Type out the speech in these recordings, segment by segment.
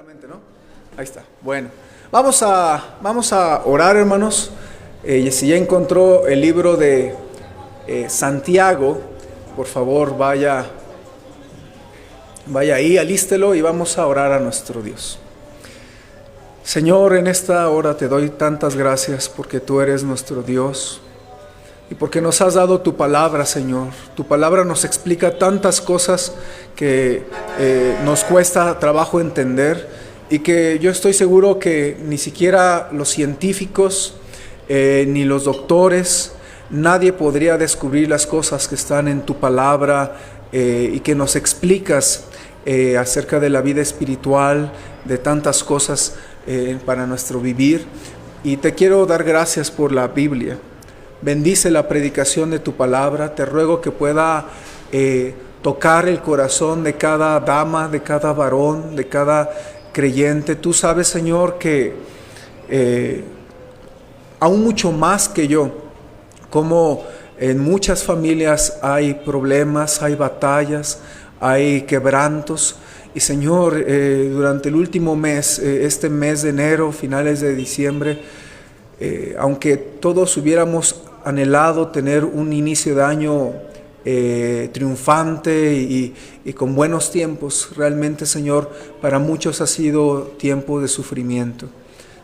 ¿No? Ahí está. Bueno, vamos a orar, hermanos. Si ya encontró el libro de Santiago, por favor vaya ahí, alístelo y vamos a orar a nuestro Dios. Señor, en esta hora te doy tantas gracias porque tú eres nuestro Dios y porque nos has dado tu palabra, Señor. Tu palabra nos explica tantas cosas que nos cuesta trabajo entender y que yo estoy seguro que ni siquiera los científicos ni los doctores, nadie podría descubrir las cosas que están en tu palabra y que nos explicas acerca de la vida espiritual, de tantas cosas para nuestro vivir. Y te quiero dar gracias por la Biblia. Bendice la predicación de tu palabra. Te ruego que pueda tocar el corazón de cada dama, de cada varón, de cada creyente. Tú sabes, Señor, que aún mucho más que yo, como en muchas familias hay problemas, hay batallas, hay quebrantos. Y Señor, durante el último mes, este mes de enero, finales de diciembre, aunque todos hubiéramos anhelado tener un inicio de año triunfante y con buenos tiempos, realmente, Señor, para muchos ha sido tiempo de sufrimiento.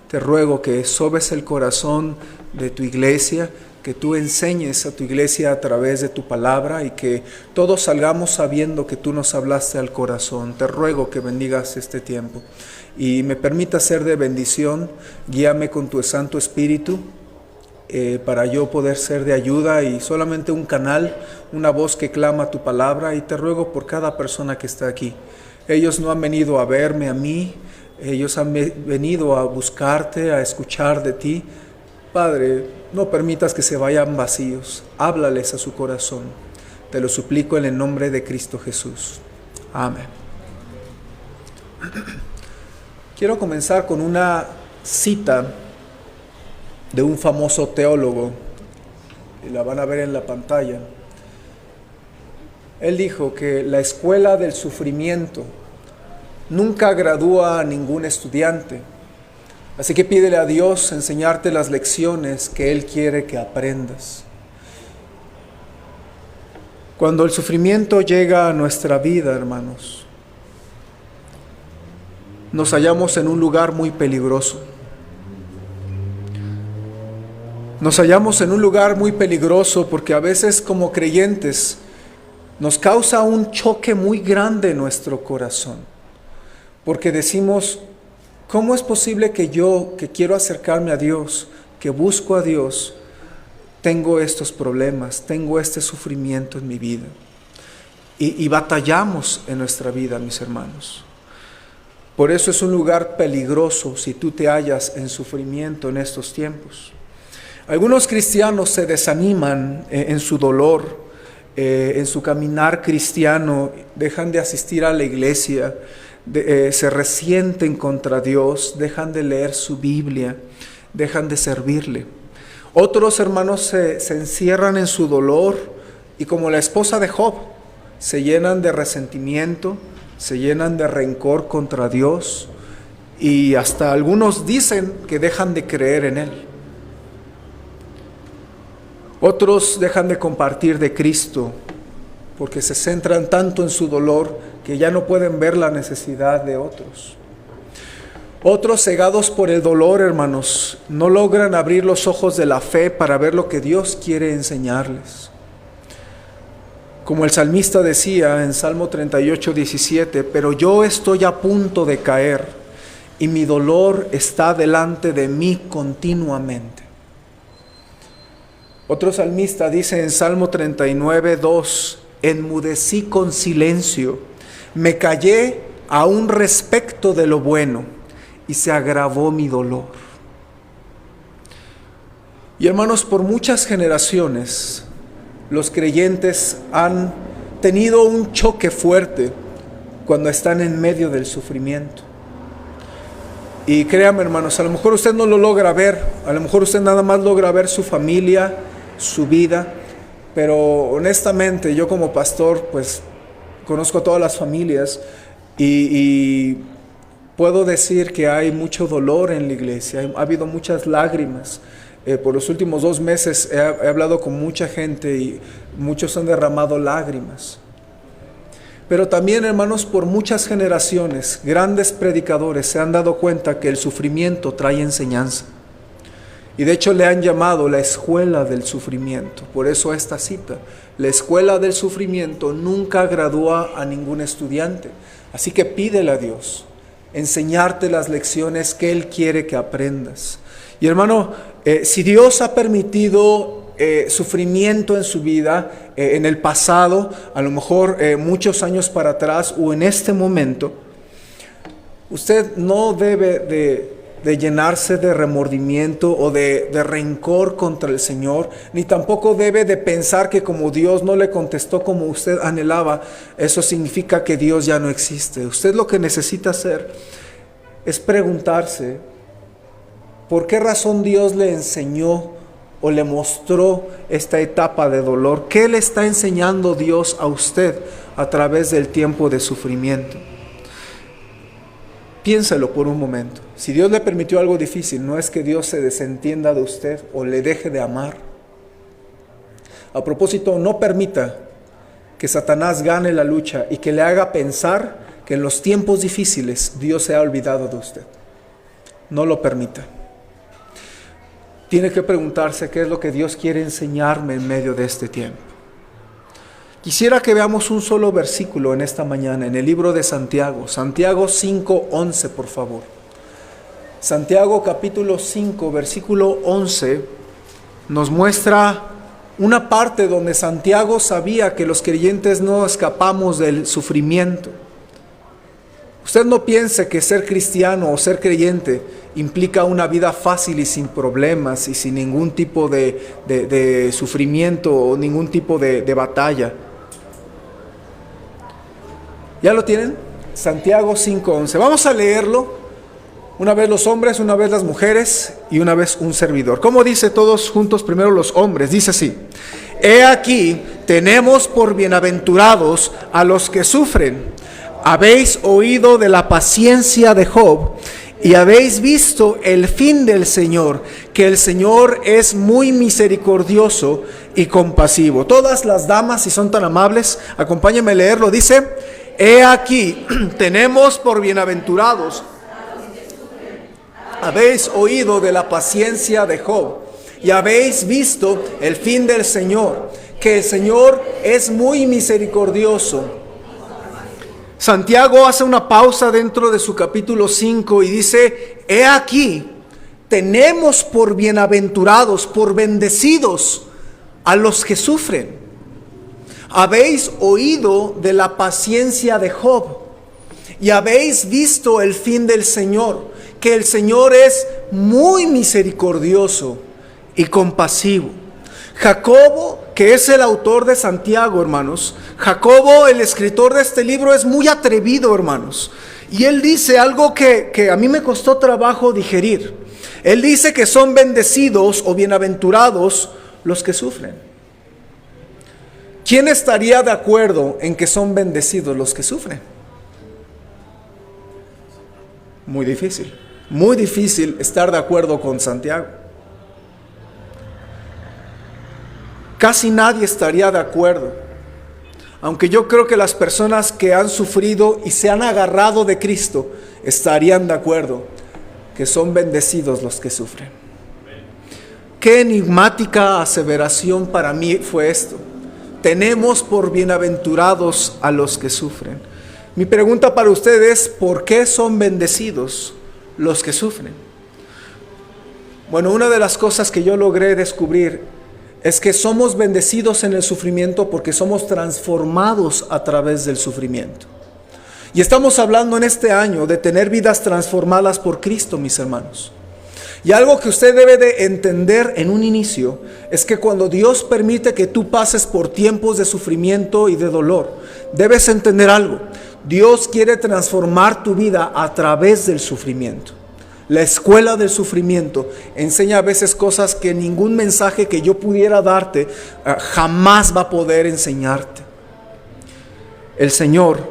Te ruego que sobes el corazón de tu iglesia, que tú enseñes a tu iglesia a través de tu palabra y que todos salgamos sabiendo que tú nos hablaste al corazón. Te ruego que bendigas este tiempo y me permita ser de bendición. Guíame con tu Santo Espíritu para yo poder ser de ayuda y solamente un canal, una voz que clama tu palabra. Y te ruego por cada persona que está aquí. Ellos no han venido a verme a mí, ellos han venido a buscarte, a escuchar de ti. Padre, no permitas que se vayan vacíos, háblales a su corazón. Te lo suplico en el nombre de Cristo Jesús. Amén. Quiero comenzar con una cita de un famoso teólogo, y la van a ver en la pantalla. Él dijo que la escuela del sufrimiento nunca gradúa a ningún estudiante. Así que pídele a Dios enseñarte las lecciones que Él quiere que aprendas. Cuando el sufrimiento llega a nuestra vida, hermanos, nos hallamos en un lugar muy peligroso. Nos hallamos en un lugar muy peligroso porque a veces como creyentes nos causa un choque muy grande en nuestro corazón. Porque decimos, ¿cómo es posible que yo, que quiero acercarme a Dios, que busco a Dios, tengo estos problemas, tengo este sufrimiento en mi vida? Y batallamos en nuestra vida, mis hermanos. Por eso es un lugar peligroso si tú te hallas en sufrimiento en estos tiempos. Algunos cristianos se desaniman en su dolor, en su caminar cristiano, dejan de asistir a la iglesia, se resienten contra Dios, dejan de leer su Biblia, dejan de servirle. Otros hermanos se encierran en su dolor y como la esposa de Job, se llenan de resentimiento, se llenan de rencor contra Dios y hasta algunos dicen que dejan de creer en Él. Otros dejan de compartir de Cristo porque se centran tanto en su dolor que ya no pueden ver la necesidad de otros. Otros, cegados por el dolor, hermanos, no logran abrir los ojos de la fe para ver lo que Dios quiere enseñarles. Como el salmista decía en Salmo 38:17, pero yo estoy a punto de caer y mi dolor está delante de mí continuamente. Otro salmista dice en Salmo 39:2, enmudecí con silencio, me callé aún respecto de lo bueno y se agravó mi dolor. Y hermanos, por muchas generaciones los creyentes han tenido un choque fuerte cuando están en medio del sufrimiento. Y créame, hermanos, a lo mejor usted no lo logra ver, a lo mejor usted nada más logra ver su familia, su vida, pero honestamente yo como pastor pues conozco a todas las familias y puedo decir que hay mucho dolor en la iglesia, ha habido muchas lágrimas. Por los últimos 2 meses he hablado con mucha gente y muchos han derramado lágrimas. Pero también, hermanos, por muchas generaciones, grandes predicadores se han dado cuenta que el sufrimiento trae enseñanza. Y de hecho le han llamado la escuela del sufrimiento. Por eso esta cita, la escuela del sufrimiento nunca gradúa a ningún estudiante. Así que pídele a Dios enseñarte las lecciones que Él quiere que aprendas. Y hermano, si Dios ha permitido sufrimiento en su vida, en el pasado, a lo mejor muchos años para atrás o en este momento, usted no debe de llenarse de remordimiento o de rencor contra el Señor, ni tampoco debe de pensar que como Dios no le contestó como usted anhelaba, eso significa que Dios ya no existe. Usted lo que necesita hacer es preguntarse, ¿por qué razón Dios le enseñó o le mostró esta etapa de dolor? ¿Qué le está enseñando Dios a usted a través del tiempo de sufrimiento? Piénselo por un momento. Si Dios le permitió algo difícil, no es que Dios se desentienda de usted o le deje de amar. A propósito, no permita que Satanás gane la lucha y que le haga pensar que en los tiempos difíciles Dios se ha olvidado de usted. No lo permita. Tiene que preguntarse qué es lo que Dios quiere enseñarme en medio de este tiempo. Quisiera que veamos un solo versículo en esta mañana, en el libro de Santiago. Santiago 5:11, por favor. Santiago capítulo 5, versículo 11, nos muestra una parte donde Santiago sabía que los creyentes no escapamos del sufrimiento. Usted no piense que ser cristiano o ser creyente implica una vida fácil y sin problemas y sin ningún tipo de sufrimiento o ningún tipo de batalla. ¿Ya lo tienen? Santiago 5:11. Vamos a leerlo. Una vez los hombres, una vez las mujeres y una vez un servidor. ¿Cómo dice todos juntos? Primero los hombres. Dice así: He aquí, tenemos por bienaventurados a los que sufren. Habéis oído de la paciencia de Job y habéis visto el fin del Señor, que el Señor es muy misericordioso y compasivo. Todas las damas, si son tan amables, acompáñenme a leerlo. Dice: He aquí, tenemos por bienaventurados. Habéis oído de la paciencia de Job y habéis visto el fin del Señor, que el Señor es muy misericordioso. Santiago hace una pausa dentro de su capítulo 5 y dice: He aquí, tenemos por bienaventurados, por bendecidos a los que sufren. Habéis oído de la paciencia de Job y habéis visto el fin del Señor, que el Señor es muy misericordioso y compasivo. Jacobo, que es el autor de Santiago, hermanos, Jacobo, el escritor de este libro, es muy atrevido, hermanos. Y él dice algo que a mí me costó trabajo digerir. Él dice que son bendecidos o bienaventurados los que sufren. ¿Quién estaría de acuerdo en que son bendecidos los que sufren? Muy difícil estar de acuerdo con Santiago. Casi nadie estaría de acuerdo, aunque yo creo que las personas que han sufrido y se han agarrado de Cristo estarían de acuerdo que son bendecidos los que sufren. Qué enigmática aseveración para mí fue esto. Tenemos por bienaventurados a los que sufren. Mi pregunta para ustedes es: ¿por qué son bendecidos los que sufren? Bueno, una de las cosas que yo logré descubrir es que somos bendecidos en el sufrimiento porque somos transformados a través del sufrimiento. Y estamos hablando en este año de tener vidas transformadas por Cristo, mis hermanos. Y algo que usted debe de entender en un inicio es que cuando Dios permite que tú pases por tiempos de sufrimiento y de dolor, debes entender algo. Dios quiere transformar tu vida a través del sufrimiento. La escuela del sufrimiento enseña a veces cosas que ningún mensaje que yo pudiera darte jamás va a poder enseñarte. El Señor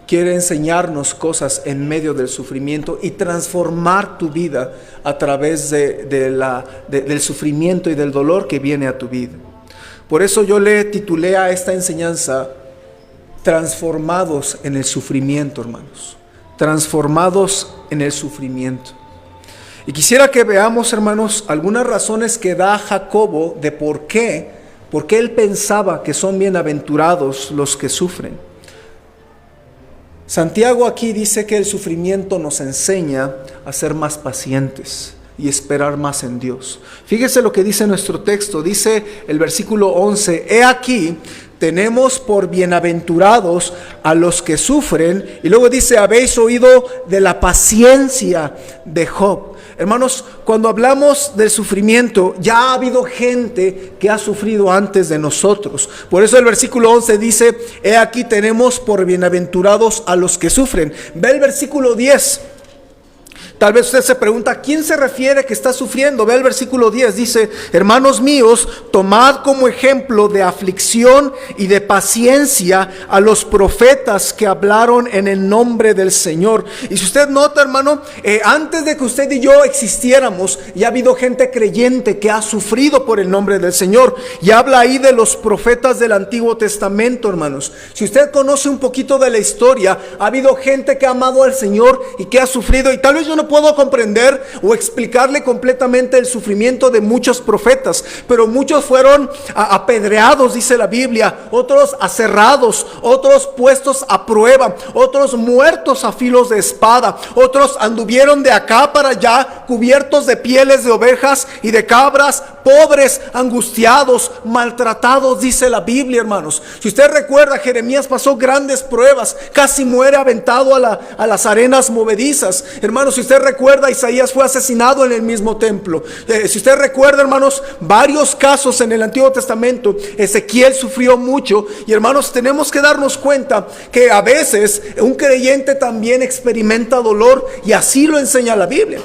quiere enseñarnos cosas en medio del sufrimiento y transformar tu vida a través del sufrimiento y del dolor que viene a tu vida. Por eso yo le titulé a esta enseñanza Transformados en el sufrimiento, hermanos. Transformados en el sufrimiento. Y quisiera que veamos, hermanos, algunas razones que da Jacobo de por qué él pensaba que son bienaventurados los que sufren. Santiago aquí dice que el sufrimiento nos enseña a ser más pacientes y esperar más en Dios. Fíjese lo que dice nuestro texto, dice el versículo 11, he aquí, tenemos por bienaventurados a los que sufren, y luego dice, habéis oído de la paciencia de Job. Hermanos, cuando hablamos del sufrimiento, ya ha habido gente que ha sufrido antes de nosotros. Por eso el versículo 11 dice, he aquí tenemos por bienaventurados a los que sufren. Ve el versículo 10. Tal vez usted se pregunta, ¿a quién se refiere que está sufriendo? Ve el versículo 10, dice, hermanos míos, tomad como ejemplo de aflicción y de paciencia a los profetas que hablaron en el nombre del Señor. Y si usted nota, hermano, antes de que usted y yo existiéramos, ya ha habido gente creyente que ha sufrido por el nombre del Señor. Y habla ahí de los profetas del Antiguo Testamento, hermanos. Si usted conoce un poquito de la historia, ha habido gente que ha amado al Señor y que ha sufrido, y tal vez yo no puedo comprender o explicarle completamente el sufrimiento de muchos profetas, pero muchos fueron apedreados, dice la Biblia, otros aserrados, otros puestos a prueba, otros muertos a filos de espada, otros anduvieron de acá para allá cubiertos de pieles de ovejas y de cabras, pobres, angustiados, maltratados, dice la Biblia, hermanos. Si usted recuerda, Jeremías pasó grandes pruebas, casi muere aventado a las arenas movedizas. Hermanos, si usted recuerda, Isaías fue asesinado en el mismo templo. Si usted recuerda, hermanos, varios casos en el Antiguo Testamento, Ezequiel sufrió mucho. Y hermanos, tenemos que darnos cuenta que a veces un creyente también experimenta dolor, y así lo enseña la Biblia.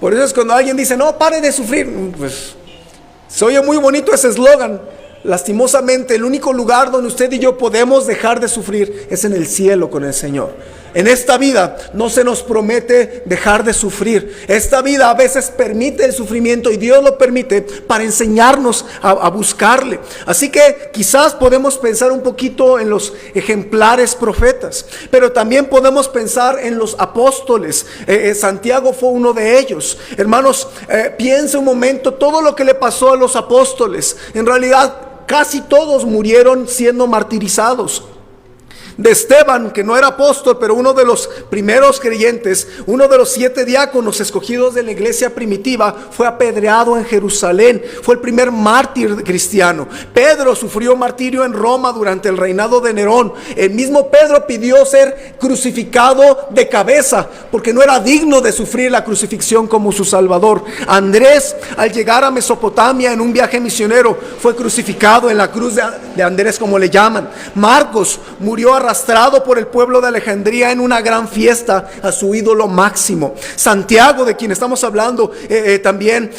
Por eso es cuando alguien dice, no, pare de sufrir, pues se oye muy bonito ese eslogan. Lastimosamente, el único lugar donde usted y yo podemos dejar de sufrir es en el cielo con el Señor. En esta vida no se nos promete dejar de sufrir. Esta vida a veces permite el sufrimiento, y Dios lo permite para enseñarnos a buscarle. Así que quizás podemos pensar un poquito en los ejemplares profetas, pero también podemos pensar en los apóstoles. Santiago fue uno de ellos. Hermanos, piense un momento todo lo que le pasó a los apóstoles. En realidad casi todos murieron siendo martirizados. De Esteban, que no era apóstol, pero uno de los primeros creyentes, uno de los 7 diáconos escogidos de la iglesia primitiva, fue apedreado en Jerusalén. Fue el primer mártir cristiano. Pedro sufrió martirio en Roma durante el reinado de Nerón. El mismo Pedro pidió ser crucificado de cabeza, porque no era digno de sufrir la crucifixión como su Salvador. Andrés, al llegar a Mesopotamia en un viaje misionero, fue crucificado en la cruz de Andrés, como le llaman. Marcos murió arrastrado por el pueblo de Alejandría en una gran fiesta a su ídolo Máximo. Santiago, de quien estamos hablando, también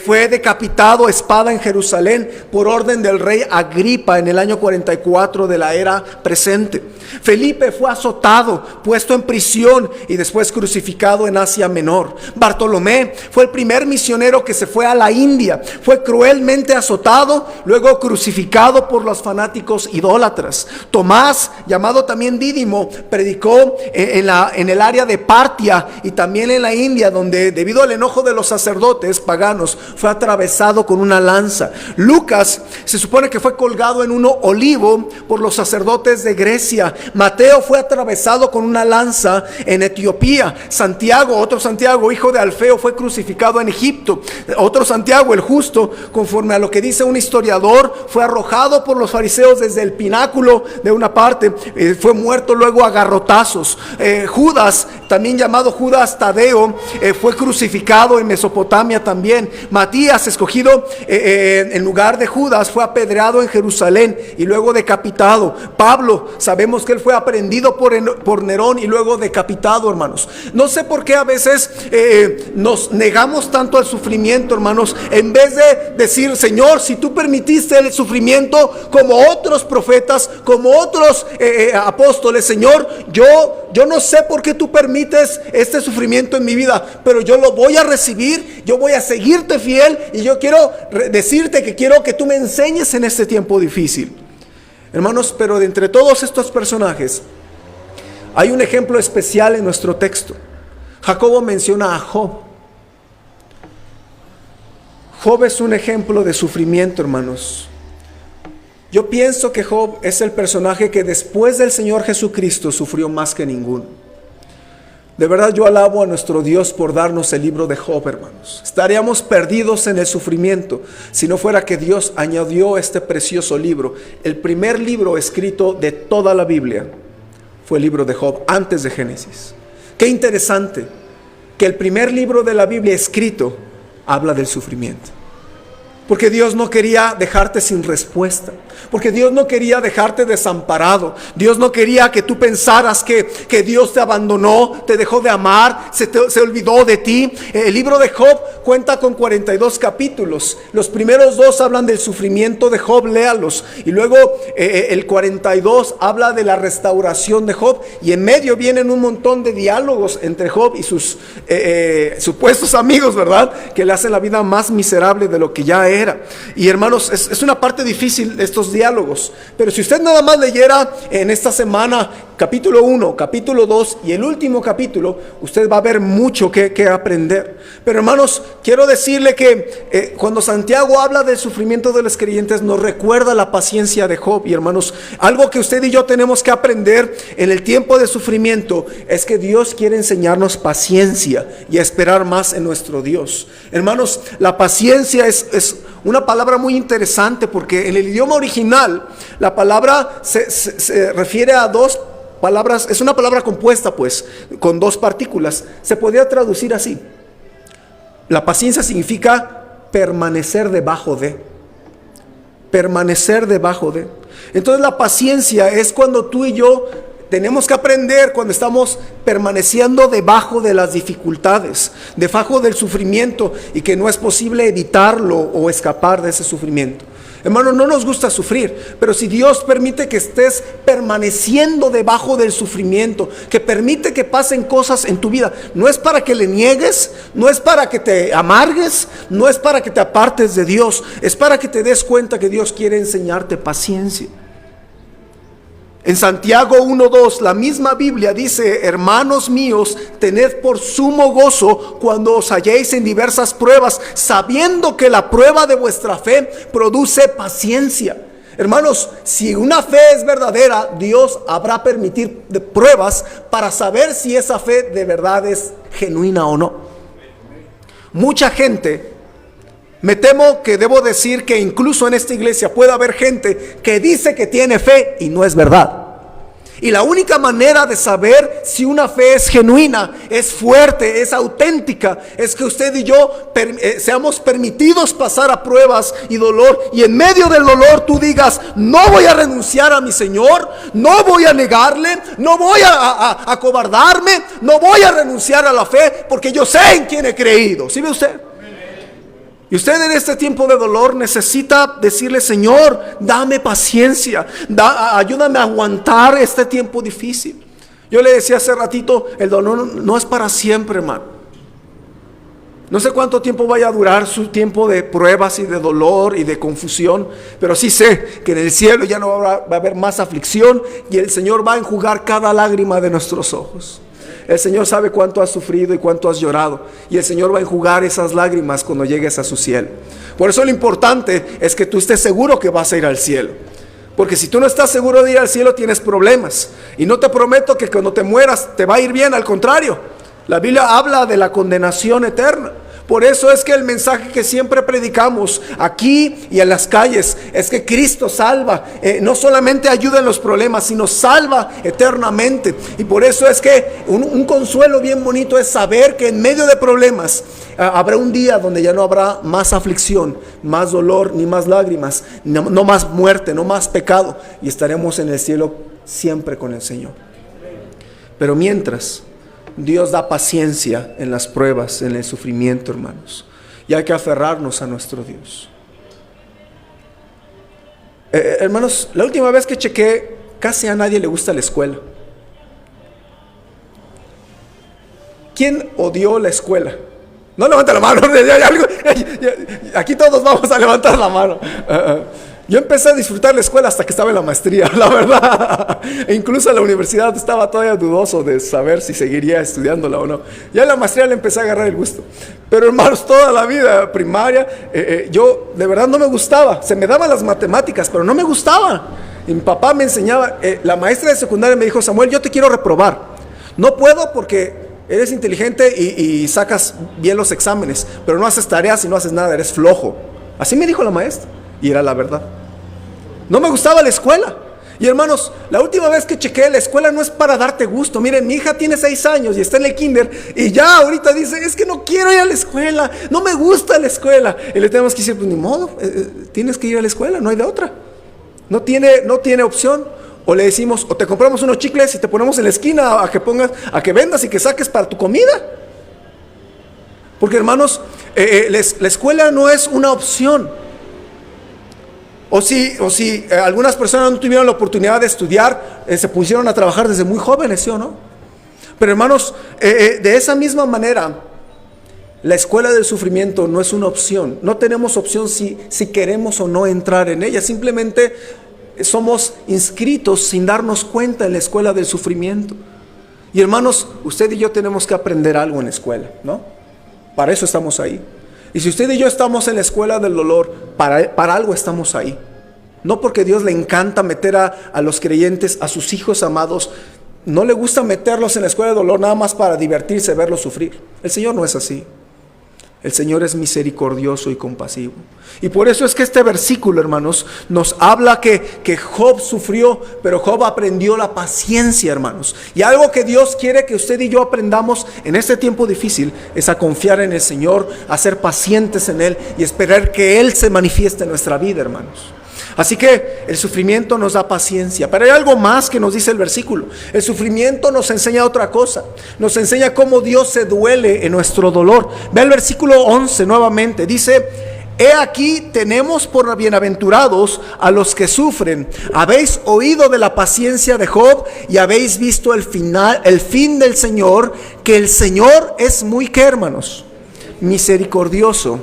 fue decapitado a espada en Jerusalén por orden del rey Agripa en el año 44 de la era presente. Felipe fue azotado, puesto en prisión y después crucificado en Asia Menor. Bartolomé fue el primer misionero que se fue a la India. Fue cruelmente azotado, luego crucificado por los fanáticos idólatras. Tomás, llamado también Dídimo, predicó en el área de Partia y también en la India, donde debido al enojo de los sacerdotes paganos fue atravesado con una lanza. Lucas se supone que fue colgado en un olivo por los sacerdotes de Grecia. Mateo fue atravesado con una lanza en Etiopía. Santiago, otro Santiago, hijo de Alfeo, fue crucificado en Egipto. Otro Santiago, el justo, conforme a lo que dice un historiador, fue arrojado por los fariseos desde el pináculo de una parte, fue muerto luego a garrotazos. Judas, también llamado Judas Tadeo, fue crucificado en Mesopotamia también. Matías, escogido en lugar de Judas, fue apedreado en Jerusalén y luego decapitado. Pablo, sabemos que él fue aprehendido por Nerón y luego decapitado, hermanos. No sé por qué a veces nos negamos tanto al sufrimiento, hermanos, en vez de decir, Señor, si tú permitiste el sufrimiento como otros profetas, como otros apóstoles: Señor, yo no sé por qué tú permites este sufrimiento en mi vida, pero yo lo voy a recibir, yo voy a seguirte fiel, y yo quiero decirte que quiero que tú me enseñes en este tiempo difícil. Hermanos, pero de entre todos estos personajes hay un ejemplo especial en nuestro texto. Jacobo menciona a Job. Job es un ejemplo de sufrimiento, hermanos. Yo pienso que Job es el personaje que después del Señor Jesucristo sufrió más que ninguno. De verdad, yo alabo a nuestro Dios por darnos el libro de Job, hermanos. Estaríamos perdidos en el sufrimiento si no fuera que Dios añadió este precioso libro. El primer libro escrito de toda la Biblia fue el libro de Job, antes de Génesis. Qué interesante que el primer libro de la Biblia escrito habla del sufrimiento. Porque Dios no quería dejarte sin respuesta. Porque Dios no quería dejarte desamparado. Dios no quería que tú pensaras que Dios te abandonó, te dejó de amar, se olvidó de ti. El libro de Job cuenta con 42 capítulos. Los primeros 2 hablan del sufrimiento de Job, léalos. Y luego el 42 habla de la restauración de Job. Y en medio vienen un montón de diálogos entre Job y sus supuestos amigos, ¿verdad? Que le hacen la vida más miserable de lo que ya era. Y hermanos, es una parte difícil estos diálogos, pero si usted nada más leyera en esta semana capítulo 1, capítulo 2 y el último capítulo, usted va a ver mucho que aprender. Pero hermanos, quiero decirle que cuando Santiago habla del sufrimiento de los creyentes, nos recuerda la paciencia de Job. Y hermanos, algo que usted y yo tenemos que aprender en el tiempo de sufrimiento es que Dios quiere enseñarnos paciencia y a esperar más en nuestro Dios. Hermanos, la paciencia es una palabra muy interesante, porque en el idioma original la palabra se refiere a 2 palabras. Es una palabra compuesta, pues, con 2 partículas. Se podría traducir así: la paciencia significa permanecer debajo de. Permanecer debajo de. Entonces la paciencia es cuando tú y yo tenemos que aprender, cuando estamos permaneciendo debajo de las dificultades, debajo del sufrimiento, y que no es posible evitarlo o escapar de ese sufrimiento. Hermano, no nos gusta sufrir, pero si Dios permite que estés permaneciendo debajo del sufrimiento, que permite que pasen cosas en tu vida, no es para que le niegues, no es para que te amargues, no es para que te apartes de Dios, es para que te des cuenta que Dios quiere enseñarte paciencia. En Santiago 1:2, la misma Biblia dice: hermanos míos, tened por sumo gozo cuando os halléis en diversas pruebas, sabiendo que la prueba de vuestra fe produce paciencia. Hermanos, si una fe es verdadera, Dios habrá permitir pruebas para saber si esa fe de verdad es genuina o no. Mucha gente, me temo que debo decir que incluso en esta iglesia puede haber gente que dice que tiene fe y no es verdad. Y la única manera de saber si una fe es genuina, es fuerte, es auténtica, es que usted y yo seamos permitidos pasar a pruebas y dolor, y en medio del dolor tú digas: no voy a renunciar a mi Señor, no voy a negarle, no voy a acobardarme, no voy a renunciar a la fe, porque yo sé en quién he creído. ¿Sí ve usted? Y usted en este tiempo de dolor necesita decirle: Señor, dame paciencia, ayúdame a aguantar este tiempo difícil. Yo le decía hace ratito, el dolor no es para siempre, hermano. No sé cuánto tiempo vaya a durar su tiempo de pruebas y de dolor y de confusión, pero sí sé que en el cielo ya no va a haber más aflicción, y el Señor va a enjugar cada lágrima de nuestros ojos. El Señor sabe cuánto has sufrido y cuánto has llorado, y el Señor va a enjugar esas lágrimas cuando llegues a su cielo. Por eso lo importante es que tú estés seguro que vas a ir al cielo, porque si tú no estás seguro de ir al cielo, tienes problemas. Y no te prometo que cuando te mueras te va a ir bien, al contrario. La Biblia habla de la condenación eterna. Por eso es que el mensaje que siempre predicamos aquí y en las calles es que Cristo salva, no solamente ayuda en los problemas, sino salva eternamente. Y por eso es que un consuelo bien bonito es saber que en medio de problemas habrá un día donde ya no habrá más aflicción, más dolor, ni más lágrimas, no más muerte, no más pecado, y estaremos en el cielo siempre con el Señor. Pero mientras, Dios da paciencia en las pruebas, en el sufrimiento, hermanos. Y hay que aferrarnos a nuestro Dios. Hermanos, la última vez que chequé casi a nadie le gusta la escuela. ¿Quién odió la escuela? No levanta la mano. Aquí todos vamos a levantar la mano. Yo empecé a disfrutar la escuela hasta que estaba en la maestría, la verdad. E incluso en la universidad estaba todavía dudoso de saber si seguiría estudiándola o no. Ya en la maestría le empecé a agarrar el gusto. Pero hermanos, toda la vida primaria, yo de verdad no me gustaba. Se me daban las matemáticas, pero no me gustaba. Y mi papá me enseñaba, la maestra de secundaria me dijo: Samuel, yo te quiero reprobar. No puedo porque eres inteligente y sacas bien los exámenes, pero no haces tareas y no haces nada, eres flojo. Así me dijo la maestra, y era la verdad. No me gustaba la escuela. Y hermanos, la última vez que chequeé, la escuela no es para darte gusto. Miren, mi hija tiene 6 años y está en el kinder, y ya ahorita dice: es que no quiero ir a la escuela, no me gusta la escuela. Y le tenemos que decir: pues ni modo, tienes que ir a la escuela, no hay de otra. No tiene opción. O le decimos: o te compramos unos chicles y te ponemos en la esquina a que vendas y que saques para tu comida. Porque hermanos, la escuela no es una opción. O si algunas personas no tuvieron la oportunidad de estudiar, se pusieron a trabajar desde muy jóvenes, ¿sí o no? Pero hermanos, de esa misma manera, la escuela del sufrimiento no es una opción. No tenemos opción si queremos o no entrar en ella. Simplemente somos inscritos sin darnos cuenta en la escuela del sufrimiento. Y hermanos, usted y yo tenemos que aprender algo en la escuela, ¿no? Para eso estamos ahí. Y si usted y yo estamos en la escuela del dolor, para algo estamos ahí. No porque Dios le encanta meter a los creyentes, a sus hijos amados, no le gusta meterlos en la escuela del dolor nada más para divertirse, verlos sufrir. El Señor no es así. El Señor es misericordioso y compasivo. Y por eso es que este versículo, hermanos, nos habla que Job sufrió, pero Job aprendió la paciencia, hermanos. Y algo que Dios quiere que usted y yo aprendamos en este tiempo difícil es a confiar en el Señor, a ser pacientes en Él y esperar que Él se manifieste en nuestra vida, hermanos. Así que el sufrimiento nos da paciencia. Pero hay algo más que nos dice el versículo. El sufrimiento nos enseña otra cosa. Nos enseña cómo Dios se duele en nuestro dolor. Ve el versículo 11 nuevamente. Dice: he aquí tenemos por bienaventurados a los que sufren. Habéis oído de la paciencia de Job y habéis visto el fin del Señor, que el Señor es muy, ¿qué, hermanos? Misericordioso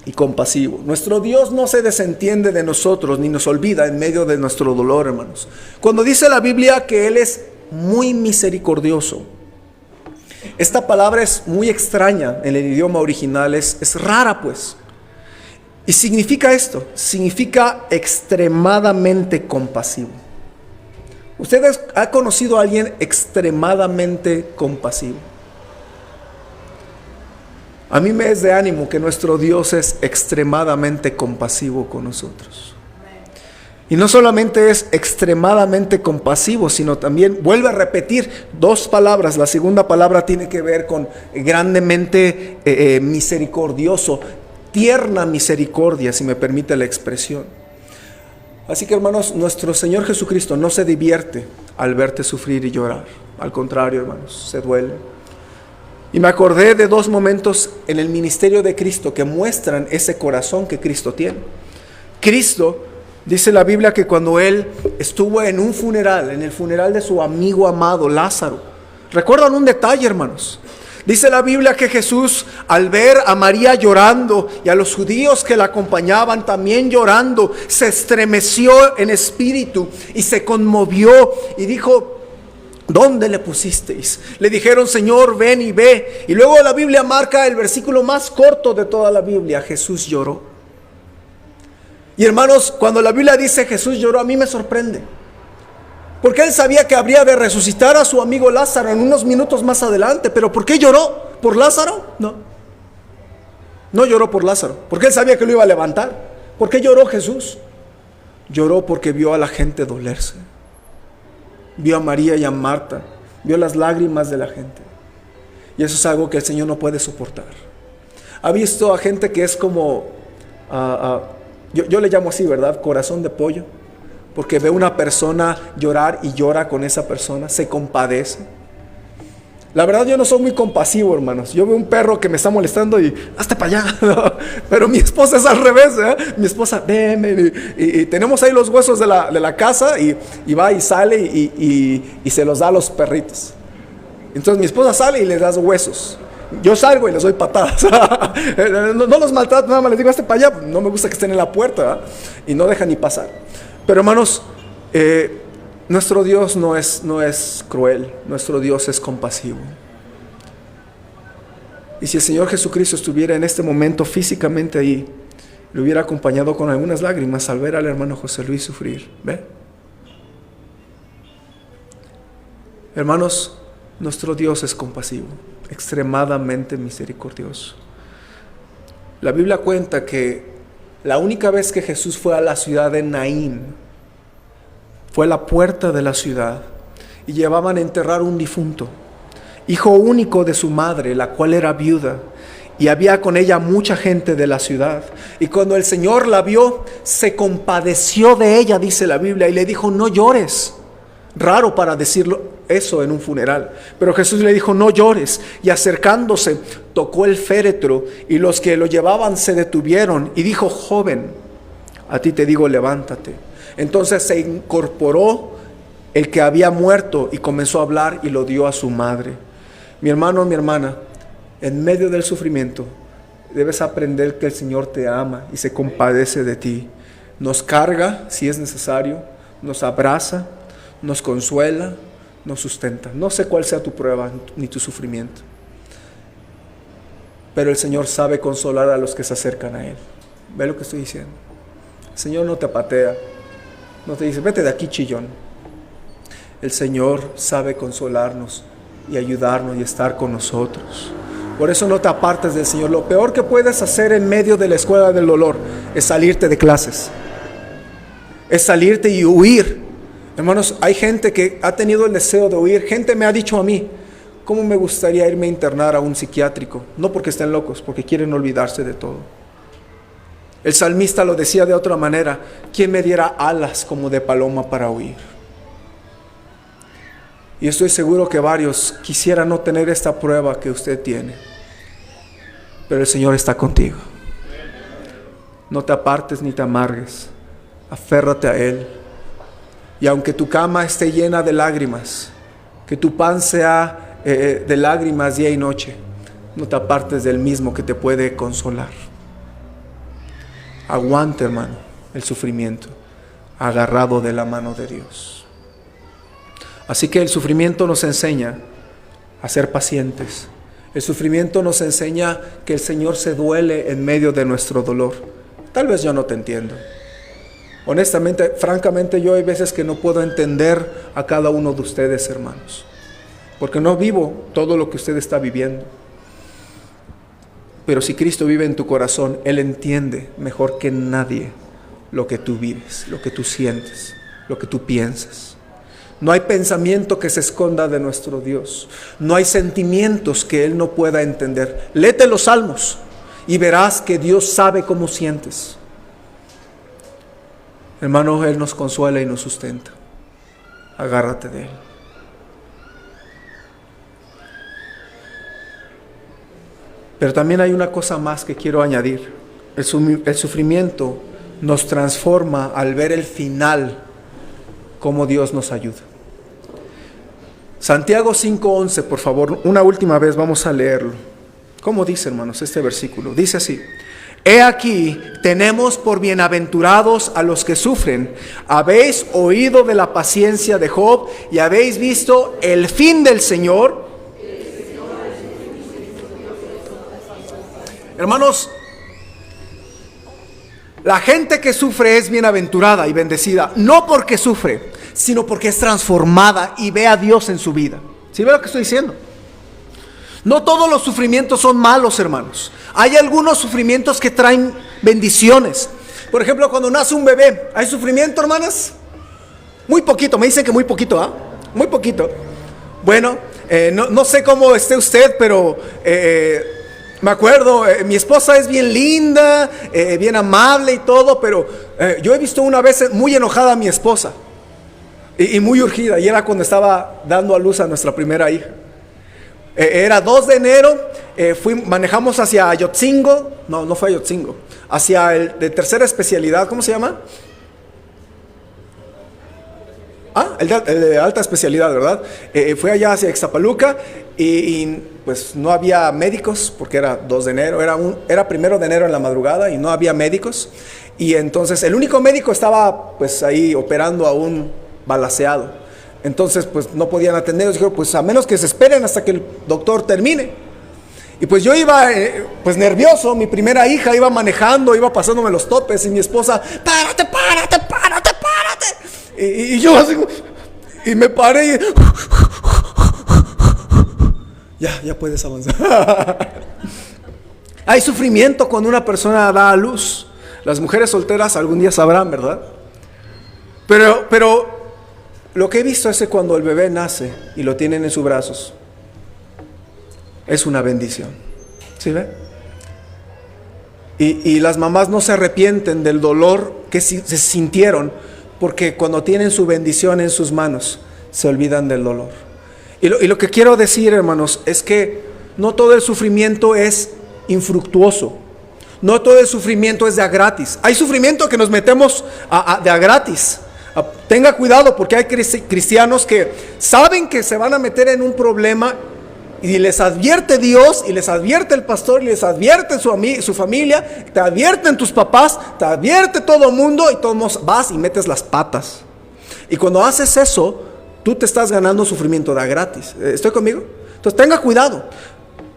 y compasivo. Nuestro Dios no se desentiende de nosotros ni nos olvida en medio de nuestro dolor, hermanos. Cuando dice la Biblia que Él es muy misericordioso, esta palabra es muy extraña en el idioma original, es rara pues. Y significa esto, significa extremadamente compasivo. ¿Usted ha conocido a alguien extremadamente compasivo? A mí me es de ánimo que nuestro Dios es extremadamente compasivo con nosotros. Y no solamente es extremadamente compasivo, sino también vuelve a repetir 2 palabras. La segunda palabra tiene que ver con grandemente misericordioso, tierna misericordia, si me permite la expresión. Así que, hermanos, nuestro Señor Jesucristo no se divierte al verte sufrir y llorar. Al contrario, hermanos, se duele. Y me acordé de 2 momentos en el ministerio de Cristo que muestran ese corazón que Cristo tiene. Cristo, dice la Biblia, que cuando Él estuvo en un funeral, en el funeral de su amigo amado Lázaro, ¿recuerdan un detalle, hermanos? Dice la Biblia que Jesús, al ver a María llorando y a los judíos que la acompañaban también llorando, se estremeció en espíritu y se conmovió y dijo: ¿dónde le pusisteis? Le dijeron: Señor, ven y ve. Y luego la Biblia marca el versículo más corto de toda la Biblia: Jesús lloró. Y hermanos, cuando la Biblia dice Jesús lloró, a mí me sorprende. Porque Él sabía que habría de resucitar a su amigo Lázaro en unos minutos más adelante. ¿Pero por qué lloró? ¿Por Lázaro? No lloró por Lázaro, porque Él sabía que lo iba a levantar. ¿Por qué lloró Jesús? Lloró porque vio a la gente dolerse. Vio a María y a Marta, vio las lágrimas de la gente. Y eso es algo que el Señor no puede soportar. Ha visto a gente que es como, yo le llamo así, ¿verdad? Corazón de pollo. Porque ve a una persona llorar y llora con esa persona, se compadece. La verdad yo no soy muy compasivo, hermanos. Yo veo un perro que me está molestando y hazte para allá, ¿no? Pero mi esposa es al revés, ¿eh? Mi esposa, ven, y tenemos ahí los huesos de la casa y va y sale y se los da a los perritos. Entonces mi esposa sale y les da huesos. Yo salgo y les doy patadas. No los maltrato, nada más les digo hazte para allá. No me gusta que estén en la puerta, ¿eh? Y no dejan ni pasar. Pero hermanos, nuestro Dios no es cruel, nuestro Dios es compasivo. Y si el Señor Jesucristo estuviera en este momento físicamente ahí, le hubiera acompañado con algunas lágrimas al ver al hermano José Luis sufrir. ¿Ve? Hermanos, nuestro Dios es compasivo, extremadamente misericordioso. La Biblia cuenta que la única vez que Jesús fue a la ciudad de Naín, fue a la puerta de la ciudad y llevaban a enterrar un difunto, hijo único de su madre, la cual era viuda, y había con ella mucha gente de la ciudad. Y cuando el Señor la vio, se compadeció de ella, dice la Biblia, y le dijo, no llores. Raro para decirlo eso en un funeral, pero Jesús le dijo, no llores. Y acercándose, tocó el féretro, y los que lo llevaban se detuvieron, y dijo, joven, a ti te digo, levántate. Entonces se incorporó el que había muerto y comenzó a hablar y lo dio a su madre. Mi hermano, mi hermana, en medio del sufrimiento debes aprender que el Señor te ama y se compadece de ti. Nos carga si es necesario, nos abraza, nos consuela, nos sustenta. No sé cuál sea tu prueba ni tu sufrimiento, pero el Señor sabe consolar a los que se acercan a Él. ¿Ve lo que estoy diciendo? El Señor no te patea, no te dice, vete de aquí, chillón. El Señor sabe consolarnos y ayudarnos y estar con nosotros. Por eso no te apartes del Señor. Lo peor que puedes hacer en medio de la escuela del dolor es salirte de clases. Es salirte y huir. Hermanos, hay gente que ha tenido el deseo de huir. Gente me ha dicho a mí, ¿cómo me gustaría irme a internar a un psiquiátrico? No porque estén locos, porque quieren olvidarse de todo. El salmista lo decía de otra manera, ¿quién me diera alas como de paloma para huir? Y estoy seguro que varios quisieran no tener esta prueba que usted tiene, pero el Señor está contigo. No te apartes ni te amargues, aférrate a Él. Y aunque tu cama esté llena de lágrimas, que tu pan sea de lágrimas día y noche, no te apartes del mismo que te puede consolar. Aguante, hermano, el sufrimiento, agarrado de la mano de Dios. Así que el sufrimiento nos enseña a ser pacientes. El sufrimiento nos enseña que el Señor se duele en medio de nuestro dolor. Tal vez yo no te entiendo. Honestamente, francamente, yo hay veces que no puedo entender a cada uno de ustedes, hermanos, porque no vivo todo lo que usted está viviendo. Pero si Cristo vive en tu corazón, Él entiende mejor que nadie lo que tú vives, lo que tú sientes, lo que tú piensas. No hay pensamiento que se esconda de nuestro Dios. No hay sentimientos que Él no pueda entender. Léete los salmos y verás que Dios sabe cómo sientes. Hermano, Él nos consuela y nos sustenta. Agárrate de Él. Pero también hay una cosa más que quiero añadir. El sufrimiento nos transforma al ver el final, cómo Dios nos ayuda. Santiago 5:11, por favor, una última vez vamos a leerlo. ¿Cómo dice, hermanos, este versículo? Dice así: He aquí, tenemos por bienaventurados a los que sufren. Habéis oído de la paciencia de Job y habéis visto el fin del Señor. Hermanos, la gente que sufre es bienaventurada y bendecida, no porque sufre, sino porque es transformada y ve a Dios en su vida. ¿Sí ve lo que estoy diciendo? No todos los sufrimientos son malos, hermanos. Hay algunos sufrimientos que traen bendiciones. Por ejemplo, cuando nace un bebé, ¿hay sufrimiento, hermanas? Muy poquito, me dicen que muy poquito, ¿ah? Muy poquito. Bueno, no sé cómo esté usted, pero me acuerdo, mi esposa es bien linda, bien amable y todo, pero yo he visto una vez muy enojada a mi esposa y muy urgida, y era cuando estaba dando a luz a nuestra primera hija. Era 2 de enero, manejamos hacia Ayotzingo, no fue Ayotzingo, hacia el de tercera especialidad, ¿cómo se llama? El de alta especialidad, ¿verdad? Fue allá hacia Ixtapaluca y pues no había médicos porque era 2 de enero, era 1 de enero en la madrugada y no había médicos. Y entonces el único médico estaba pues ahí operando a un balaceado. Entonces pues no podían atenderlos. Dijeron pues a menos que se esperen hasta que el doctor termine. Y pues yo iba pues nervioso, mi primera hija iba manejando, iba pasándome los topes y mi esposa, párate. Y yo así, y me paré y ya puedes avanzar. Hay sufrimiento cuando una persona da a luz. Las mujeres solteras algún día sabrán, ¿verdad? Pero lo que he visto es que cuando el bebé nace y lo tienen en sus brazos, es una bendición. ¿Sí ve? Y las mamás no se arrepienten del dolor que se sintieron, porque cuando tienen su bendición en sus manos, se olvidan del dolor. Y lo que quiero decir, hermanos, es que no todo el sufrimiento es infructuoso. No todo el sufrimiento es de a gratis. Hay sufrimiento que nos metemos de a gratis. Tenga cuidado porque hay cristianos que saben que se van a meter en un problema y les advierte Dios, y les advierte el pastor, y les advierte su familia, te advierten tus papás, te advierte todo el mundo, y todos vas y metes las patas. Y cuando haces eso, tú te estás ganando sufrimiento de a gratis. ¿Estoy conmigo? Entonces tenga cuidado.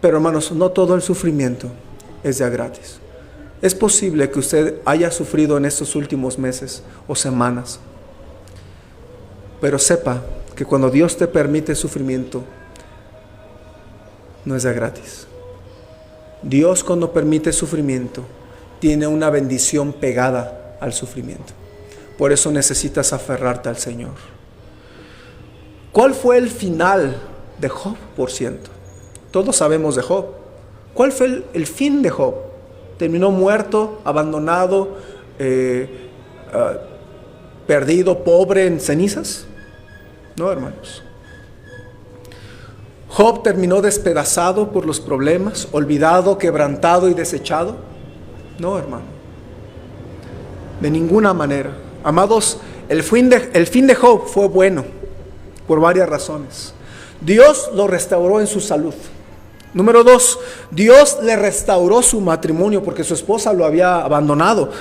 Pero hermanos, no todo el sufrimiento es de a gratis. Es posible que usted haya sufrido en estos últimos meses o semanas, pero sepa que cuando Dios te permite sufrimiento, no es de gratis. Dios, cuando permite sufrimiento, tiene una bendición pegada al sufrimiento. Por eso necesitas aferrarte al Señor. ¿Cuál fue el final de Job, por cierto? Todos sabemos de Job. ¿Cuál fue el fin de Job? ¿Terminó muerto, abandonado, perdido, pobre, en cenizas? No, hermanos. ¿Job terminó despedazado por los problemas, olvidado, quebrantado y desechado? No, hermano. De ninguna manera. Amados, el fin de Job fue bueno por varias razones. Dios lo restauró en su salud. Número 2, Dios le restauró su matrimonio porque su esposa lo había abandonado.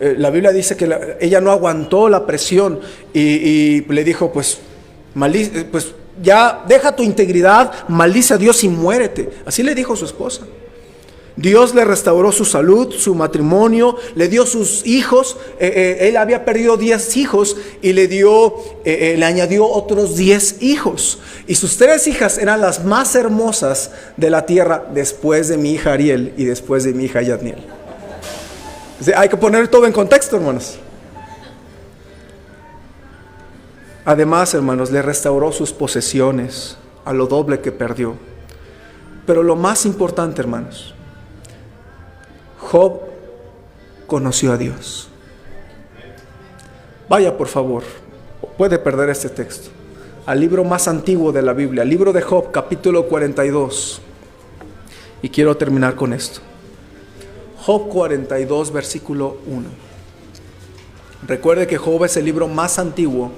La Biblia dice que ella no aguantó la presión y le dijo, pues ya deja tu integridad, maldice a Dios y muérete. Así le dijo su esposa. Dios le restauró su salud, su matrimonio, le dio sus hijos. Él había perdido 10 hijos y le añadió otros 10 hijos. Y sus 3 hijas eran las más hermosas de la tierra después de mi hija Ariel y después de mi hija Yadniel. Hay que poner todo en contexto, hermanos. Además, hermanos, le restauró sus posesiones a lo doble que perdió. Pero lo más importante, hermanos, Job conoció a Dios. Vaya, por favor, puede perder este texto, al libro más antiguo de la Biblia, el libro de Job, capítulo 42. Y quiero terminar con esto. Job 42, versículo 1. Recuerde que Job es el libro más antiguo.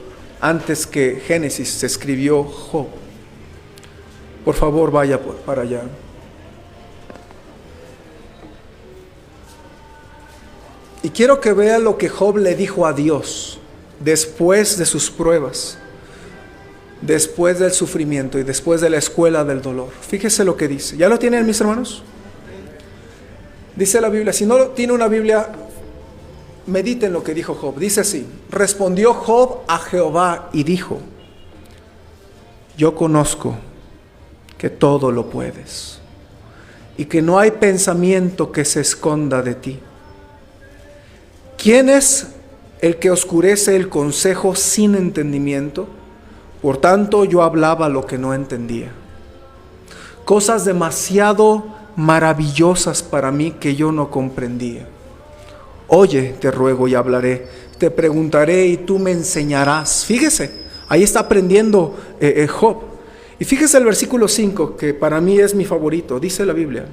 Antes que Génesis se escribió Job. Por favor, vaya para allá. Y quiero que vea lo que Job le dijo a Dios después de sus pruebas, después del sufrimiento y después de la escuela del dolor. Fíjese lo que dice. ¿Ya lo tienen, mis hermanos? Dice la Biblia. Si no tiene una Biblia, mediten lo que dijo Job. Dice así: respondió Job a Jehová y dijo: yo conozco que todo lo puedes y que no hay pensamiento que se esconda de ti. ¿Quién es el que oscurece el consejo sin entendimiento? Por tanto, yo hablaba lo que no entendía. Cosas demasiado maravillosas para mí que yo no comprendía. Oye, te ruego y hablaré, te preguntaré y tú me enseñarás. Fíjese, ahí está aprendiendo Job. Y fíjese el versículo 5, que para mí es mi favorito. Dice la Biblia: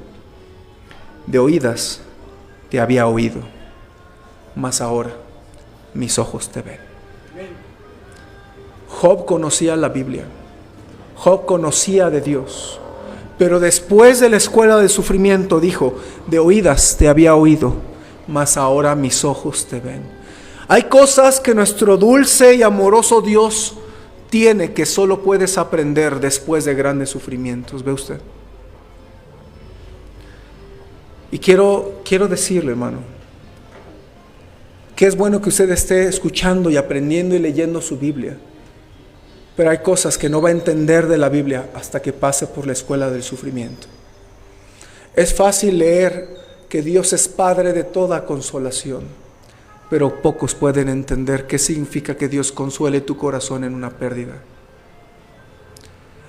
de oídas te había oído, mas ahora mis ojos te ven. Job conocía la Biblia. Job conocía de Dios. Pero después de la escuela del sufrimiento dijo: de oídas te había oído, mas ahora mis ojos te ven. Hay cosas que nuestro dulce y amoroso Dios tiene que solo puedes aprender después de grandes sufrimientos. ¿Ve usted? Y quiero decirle, hermano, que es bueno que usted esté escuchando y aprendiendo y leyendo su Biblia. Pero hay cosas que no va a entender de la Biblia hasta que pase por la escuela del sufrimiento. Es fácil leer que Dios es Padre de toda consolación, pero pocos pueden entender qué significa que Dios consuele tu corazón en una pérdida.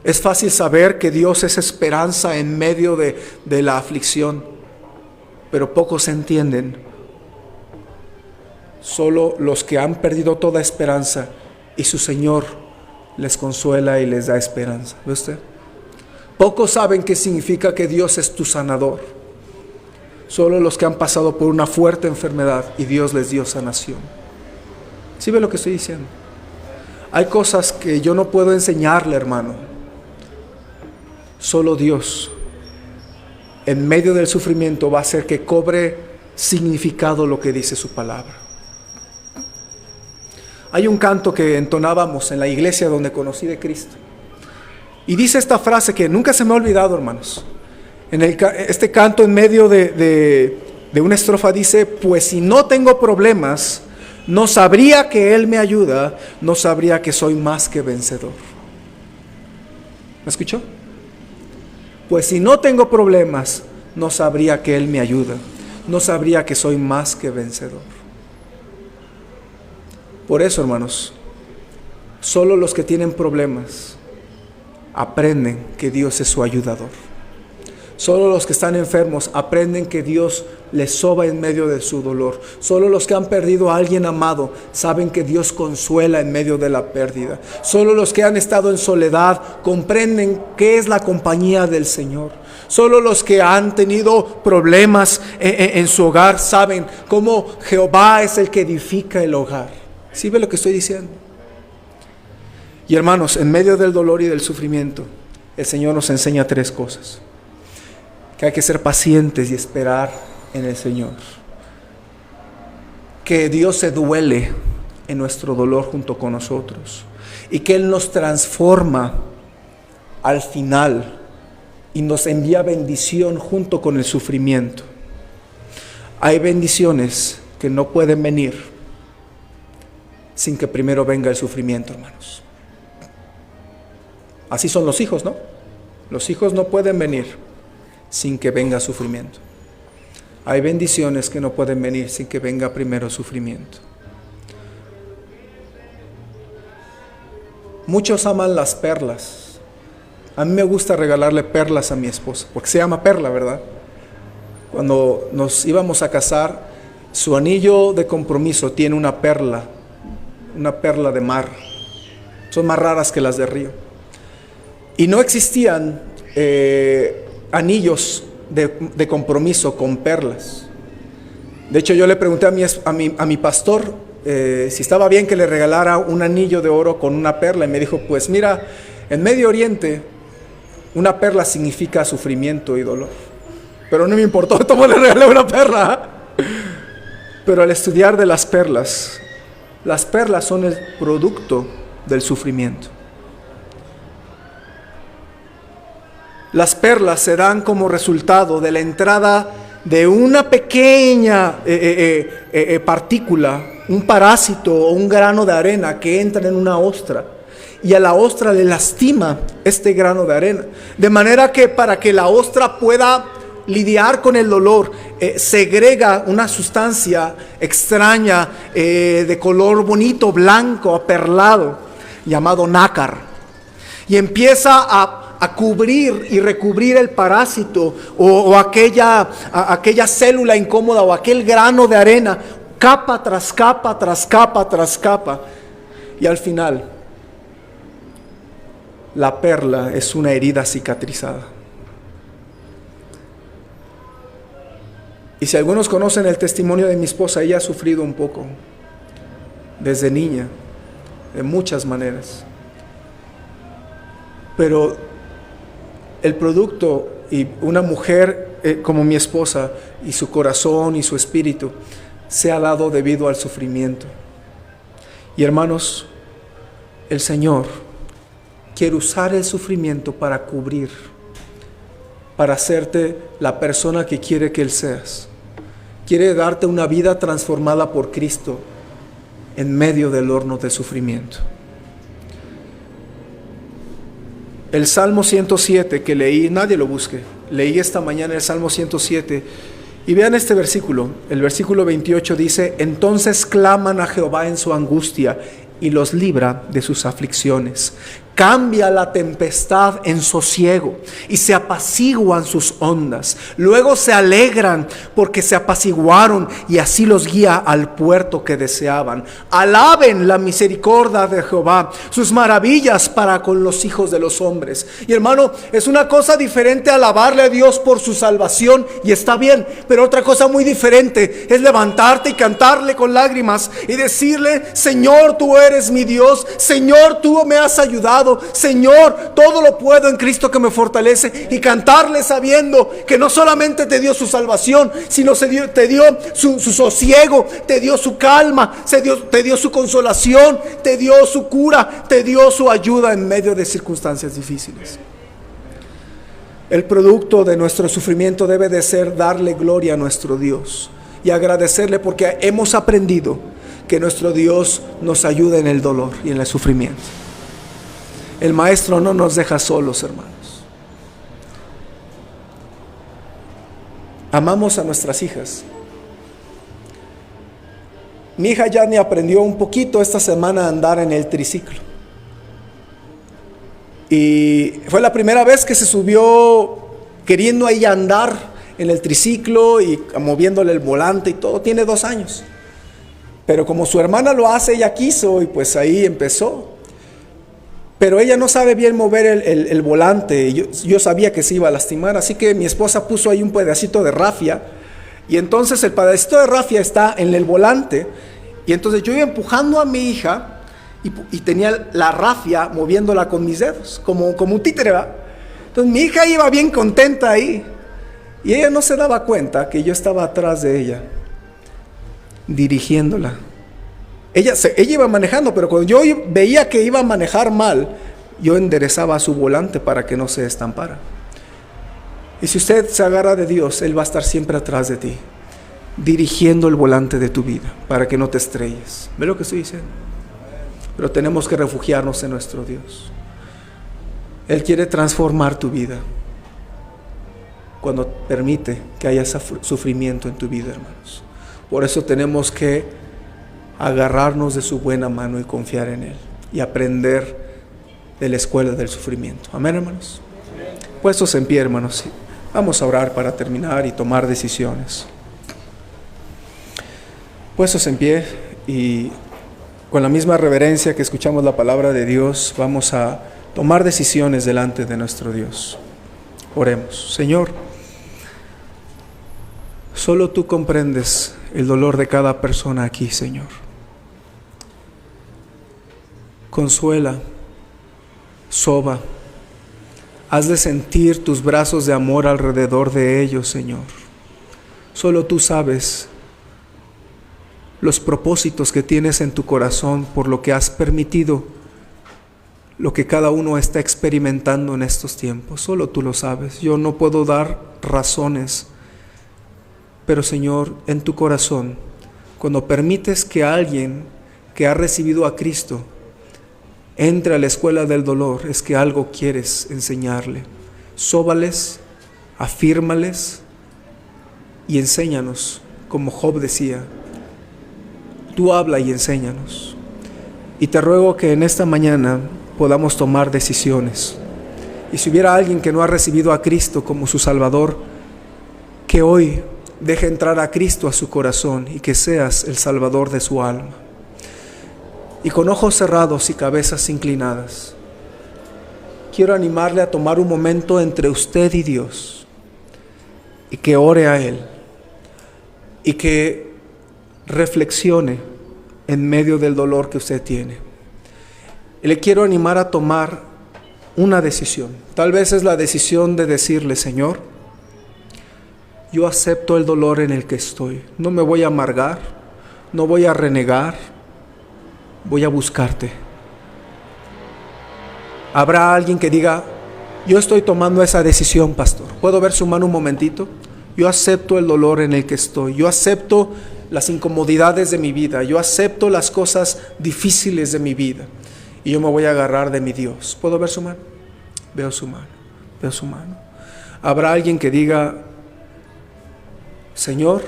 Es fácil saber que Dios es esperanza en medio de la aflicción, pero pocos entienden. Solo los que han perdido toda esperanza y su Señor les consuela y les da esperanza. ¿Ve usted? Pocos saben qué significa que Dios es tu sanador. Solo los que han pasado por una fuerte enfermedad y Dios les dio sanación. ¿Sí ve lo que estoy diciendo? Hay cosas que yo no puedo enseñarle, hermano. Solo Dios, en medio del sufrimiento, va a hacer que cobre significado lo que dice su palabra. Hay un canto que entonábamos en la iglesia donde conocí de Cristo. Y dice esta frase que nunca se me ha olvidado, hermanos. Este canto, en medio de una estrofa, dice: pues si no tengo problemas, no sabría que Él me ayuda, no sabría que soy más que vencedor. ¿Me escuchó? Pues si no tengo problemas, no sabría que Él me ayuda, no sabría que soy más que vencedor. Por eso, hermanos, solo los que tienen problemas aprenden que Dios es su ayudador. Solo los que están enfermos aprenden que Dios les soba en medio de su dolor. Solo los que han perdido a alguien amado saben que Dios consuela en medio de la pérdida. Solo los que han estado en soledad comprenden qué es la compañía del Señor. Solo los que han tenido problemas en su hogar saben cómo Jehová es el que edifica el hogar. ¿Sí ve lo que estoy diciendo? Y hermanos, en medio del dolor y del sufrimiento, el Señor nos enseña tres cosas: que hay que ser pacientes y esperar en el Señor, que Dios se duele en nuestro dolor junto con nosotros, y que Él nos transforma al final y nos envía bendición junto con el sufrimiento. Hay bendiciones que no pueden venir sin que primero venga el sufrimiento, hermanos. Así son los hijos, ¿no? Los hijos no pueden venir sin que venga sufrimiento. Hay bendiciones que no pueden venir sin que venga primero sufrimiento. Muchos aman las perlas. A mí me gusta regalarle perlas a mi esposa, porque se llama Perla, ¿verdad? Cuando nos íbamos a casar, su anillo de compromiso tiene una perla de mar. Son más raras que las de río. Y no existían anillos de compromiso con perlas. De hecho, yo le pregunté a mi pastor si estaba bien que le regalara un anillo de oro con una perla, y me dijo: pues mira, en Medio Oriente una perla significa sufrimiento y dolor. Pero no me importó, le regalé una perla. Pero al estudiar de las perlas son el producto del sufrimiento. Las perlas se dan como resultado de la entrada de una pequeña partícula, un parásito o un grano de arena que entra en una ostra, y a la ostra le lastima este grano de arena, de manera que para que la ostra pueda lidiar con el dolor, segrega una sustancia extraña de color bonito, blanco, aperlado, llamado nácar, y empieza a cubrir y recubrir el parásito o aquella célula incómoda o aquel grano de arena, capa tras capa, tras capa, tras capa, y al final la perla es una herida cicatrizada. Y si algunos conocen el testimonio de mi esposa, ella ha sufrido un poco desde niña, de muchas maneras. Pero el producto, y una mujer como mi esposa, y su corazón y su espíritu, se ha dado debido al sufrimiento. Y hermanos, el Señor quiere usar el sufrimiento para cubrir, para hacerte la persona que quiere que Él seas. Quiere darte una vida transformada por Cristo en medio del horno de sufrimiento. El Salmo 107 que leí, nadie lo busque, leí esta mañana el Salmo 107 y vean este versículo, el versículo 28 dice: entonces claman a Jehová en su angustia y los libra de sus aflicciones. Cambia la tempestad en sosiego y se apaciguan sus ondas. Luego se alegran porque se apaciguaron y así los guía al puerto que deseaban. Alaben la misericordia de Jehová, sus maravillas para con los hijos de los hombres. Y hermano, es una cosa diferente alabarle a Dios por su salvación, y está bien, pero otra cosa muy diferente es levantarte y cantarle con lágrimas y decirle: Señor, tú eres mi Dios, Señor, tú me has ayudado, Señor, todo lo puedo en Cristo que me fortalece, y cantarle sabiendo que no solamente te dio su salvación, sino te dio su sosiego, te dio su calma, te dio su consolación, te dio su cura, te dio su ayuda en medio de circunstancias difíciles. El producto de nuestro sufrimiento debe de ser darle gloria a nuestro Dios y agradecerle, porque hemos aprendido que nuestro Dios nos ayuda en el dolor y en el sufrimiento. El Maestro no nos deja solos, hermanos. Amamos a nuestras hijas. Mi hija Yanni aprendió un poquito esta semana a andar en el triciclo. Y fue la primera vez que se subió queriendo ella andar en el triciclo y moviéndole el volante y todo. Tiene 2 años. Pero como su hermana lo hace, ella quiso y pues ahí empezó. Pero ella no sabe bien mover el volante. Yo sabía que se iba a lastimar, así que mi esposa puso ahí un pedacito de rafia. Y entonces el pedacito de rafia está en el volante. Y entonces yo iba empujando a mi hija y tenía la rafia moviéndola con mis dedos, como un títere, ¿verdad? Entonces mi hija iba bien contenta ahí. Y ella no se daba cuenta que yo estaba atrás de ella, dirigiéndola. Ella iba manejando, pero cuando yo veía que iba a manejar mal, yo enderezaba su volante para que no se estampara. Y si usted se agarra de Dios, Él va a estar siempre atrás de ti, dirigiendo el volante de tu vida para que no te estrelles. ¿Ve lo que estoy diciendo? Pero tenemos que refugiarnos en nuestro Dios. Él quiere transformar tu vida cuando permite que haya sufrimiento en tu vida, hermanos. Por eso tenemos que agarrarnos de su buena mano y confiar en Él y aprender de la escuela del sufrimiento. Amén, hermanos. Puestos en pie, hermanos, vamos a orar para terminar y tomar decisiones. Puestos en pie y con la misma reverencia que escuchamos la palabra de Dios, vamos a tomar decisiones delante de nuestro Dios. Oremos. Señor, solo tú comprendes el dolor de cada persona aquí, Señor. Consuela, soba, haz de sentir tus brazos de amor alrededor de ellos, Señor. Solo tú sabes los propósitos que tienes en tu corazón por lo que has permitido, lo que cada uno está experimentando en estos tiempos. Solo tú lo sabes. Yo no puedo dar razones, pero Señor, en tu corazón, cuando permites que alguien que ha recibido a Cristo entre a la escuela del dolor, es que algo quieres enseñarle. Sóbales, afírmales y enséñanos, como Job decía. Tú habla y enséñanos. Y te ruego que en esta mañana podamos tomar decisiones. Y si hubiera alguien que no ha recibido a Cristo como su Salvador, que hoy deje entrar a Cristo a su corazón y que seas el Salvador de su alma. Y con ojos cerrados y cabezas inclinadas, quiero animarle a tomar un momento entre usted y Dios y que ore a Él y que reflexione en medio del dolor que usted tiene. Y le quiero animar a tomar una decisión. Tal vez es la decisión de decirle: Señor, yo acepto el dolor en el que estoy. No me voy a amargar, no voy a renegar, voy a buscarte. Habrá alguien que diga: yo estoy tomando esa decisión, pastor. ¿Puedo ver su mano un momentito? Yo acepto el dolor en el que estoy. Yo acepto las incomodidades de mi vida. Yo acepto las cosas difíciles de mi vida. Y yo me voy a agarrar de mi Dios. ¿Puedo ver su mano? Veo su mano. Veo su mano. Habrá alguien que diga: Señor,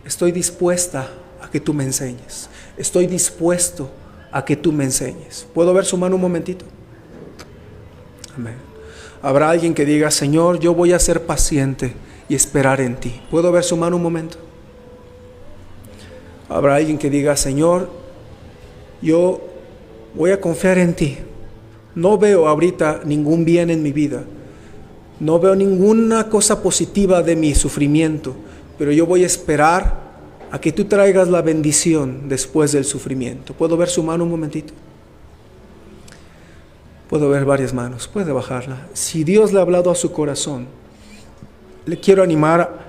estoy dispuesta a que tú me enseñes. Estoy dispuesto a que tú me enseñes. ¿Puedo ver su mano un momentito? Amén. Habrá alguien que diga: Señor, yo voy a ser paciente y esperar en ti. ¿Puedo ver su mano un momento? Habrá alguien que diga: Señor, yo voy a confiar en ti. No veo ahorita ningún bien en mi vida. No veo ninguna cosa positiva de mi sufrimiento, pero yo voy a esperar a que tú traigas la bendición después del sufrimiento. ¿Puedo ver su mano un momentito? Puedo ver varias manos. Puede bajarla. Si Dios le ha hablado a su corazón, le quiero animar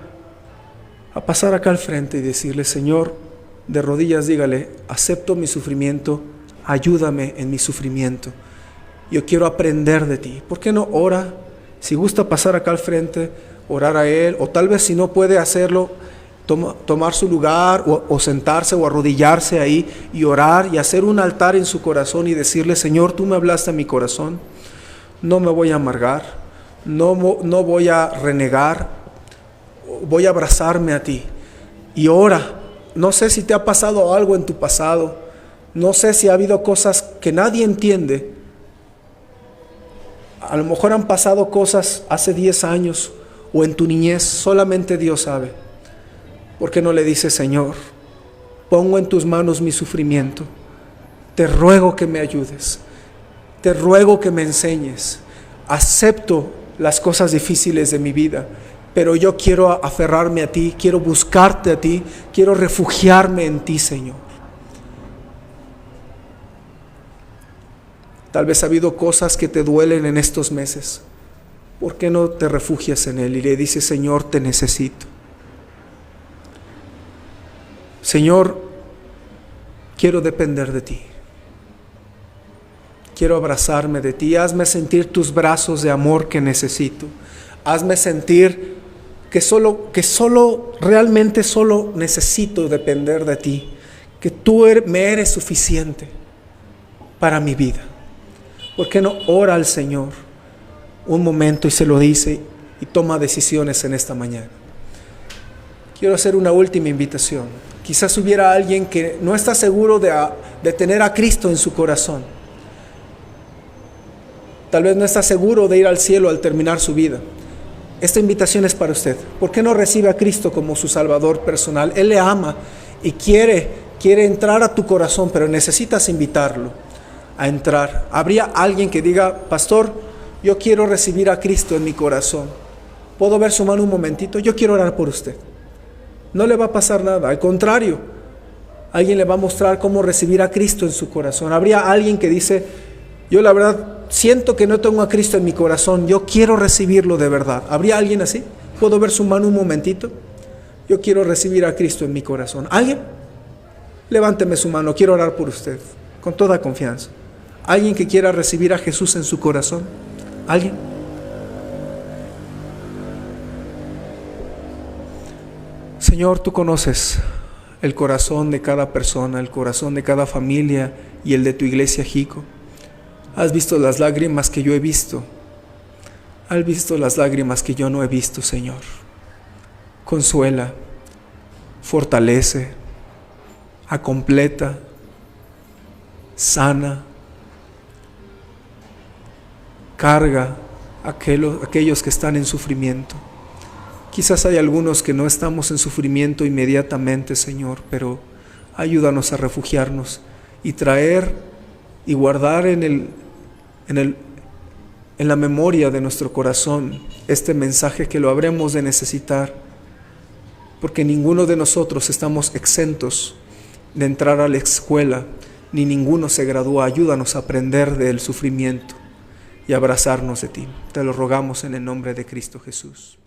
a pasar acá al frente y decirle: Señor, de rodillas dígale: acepto mi sufrimiento, ayúdame en mi sufrimiento. Yo quiero aprender de ti. ¿Por qué no ora? Si gusta pasar acá al frente, orar a Él, o tal vez si no puede hacerlo, tomar su lugar o sentarse o arrodillarse ahí y orar y hacer un altar en su corazón y decirle: Señor, tú me hablaste a mi corazón, no me voy a amargar, no voy a renegar, voy a abrazarme a ti. Y ora. No sé si te ha pasado algo en tu pasado, no sé si ha habido cosas que nadie entiende. A lo mejor han pasado cosas hace 10 años o en tu niñez, solamente Dios sabe. ¿Por qué no le dices: Señor, pongo en tus manos mi sufrimiento, te ruego que me ayudes, te ruego que me enseñes, acepto las cosas difíciles de mi vida, pero yo quiero aferrarme a ti, quiero buscarte a ti, quiero refugiarme en ti, Señor. Tal vez ha habido cosas que te duelen en estos meses. ¿Por qué no te refugias en Él y le dices: Señor, te necesito? Señor, quiero depender de ti. Quiero abrazarme de ti. Hazme sentir tus brazos de amor que necesito. Hazme sentir realmente solo necesito depender de ti. Que tú me eres suficiente para mi vida. ¿Por qué no ora al Señor un momento y se lo dice y toma decisiones en esta mañana? Quiero hacer una última invitación. Quizás hubiera alguien que no está seguro de tener a Cristo en su corazón. Tal vez no está seguro de ir al cielo al terminar su vida. Esta invitación es para usted. ¿Por qué no recibe a Cristo como su Salvador personal? Él le ama y quiere entrar a tu corazón, pero necesitas invitarlo a entrar. ¿Habría alguien que diga: pastor, yo quiero recibir a Cristo en mi corazón? ¿Puedo ver su mano un momentito? Yo quiero orar por usted. No le va a pasar nada, al contrario, alguien le va a mostrar cómo recibir a Cristo en su corazón. ¿Habría alguien que dice: yo la verdad siento que no tengo a Cristo en mi corazón, yo quiero recibirlo de verdad? ¿Habría alguien así? ¿Puedo ver su mano un momentito? Yo quiero recibir a Cristo en mi corazón. ¿Alguien? Levánteme su mano, quiero orar por usted, con toda confianza. ¿Alguien que quiera recibir a Jesús en su corazón? ¿Alguien? Señor, tú conoces el corazón de cada persona, el corazón de cada familia y el de tu iglesia Jico. Has visto las lágrimas que yo he visto. Has visto las lágrimas que yo no he visto, Señor. Consuela, fortalece, acompleta, sana, carga a aquellos que están en sufrimiento. Quizás hay algunos que no estamos en sufrimiento inmediatamente, Señor, pero ayúdanos a refugiarnos y traer y guardar en en la memoria de nuestro corazón este mensaje que lo habremos de necesitar, porque ninguno de nosotros estamos exentos de entrar a la escuela, ni ninguno se gradúa. Ayúdanos a aprender del sufrimiento y abrazarnos de ti. Te lo rogamos en el nombre de Cristo Jesús.